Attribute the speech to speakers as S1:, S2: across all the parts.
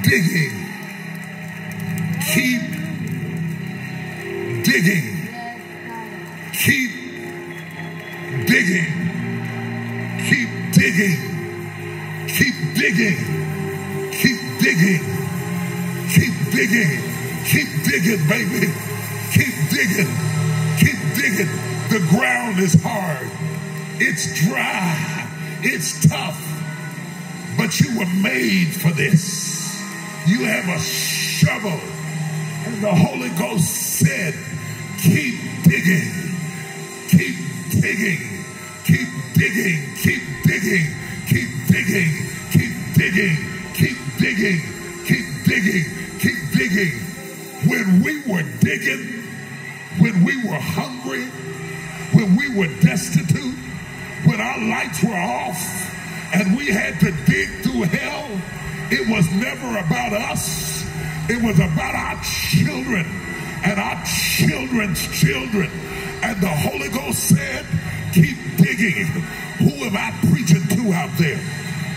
S1: digging. Keep digging. Keep digging. Keep digging. Keep digging. Keep digging. Keep digging. Keep digging, baby. Keep digging. Keep digging. The ground is hard. It's dry. It's tough. But you were made for this. You have a shovel. And the Holy Ghost said, keep digging. Keep digging. Keep digging. Keep digging. Keep digging. Keep digging. Keep digging. Keep digging. Keep digging. When we were digging, when we were hungry, when we were destitute, when our lights were off and we had to dig through hell, it was never about us. It was about our children and our children's children. And the Holy Ghost said, keep digging. Who am I preaching to out there?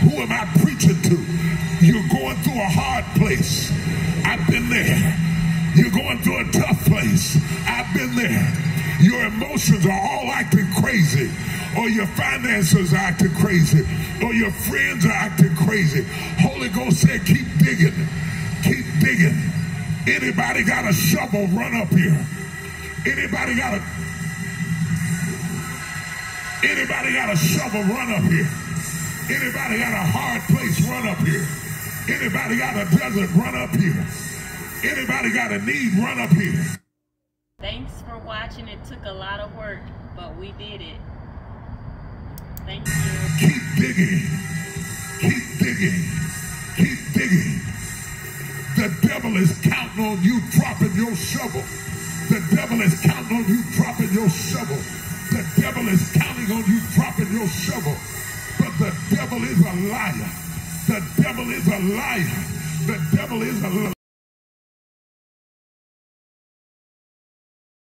S1: Who am I preaching to? You're going through a hard place. I've been there. You're going through a tough place. I've been there. Your emotions are all acting crazy, or your finances are acting crazy, or your friends are acting crazy. Holy Ghost said, keep digging. Keep digging. Anybody got a shovel, run up here. Anybody got a shovel, run up here. Anybody got a hard place, run up here. Anybody got a desert, run up here. Anybody got a need, run up here.
S2: Thanks for watching. It took a lot of work, but we did it. Thank you.
S1: Keep digging. Keep digging. Keep digging. The devil is counting on you dropping your shovel. The devil is counting on you dropping your shovel. The devil is counting on you dropping your shovel. But the devil is a liar. The devil is a liar. The devil is a liar.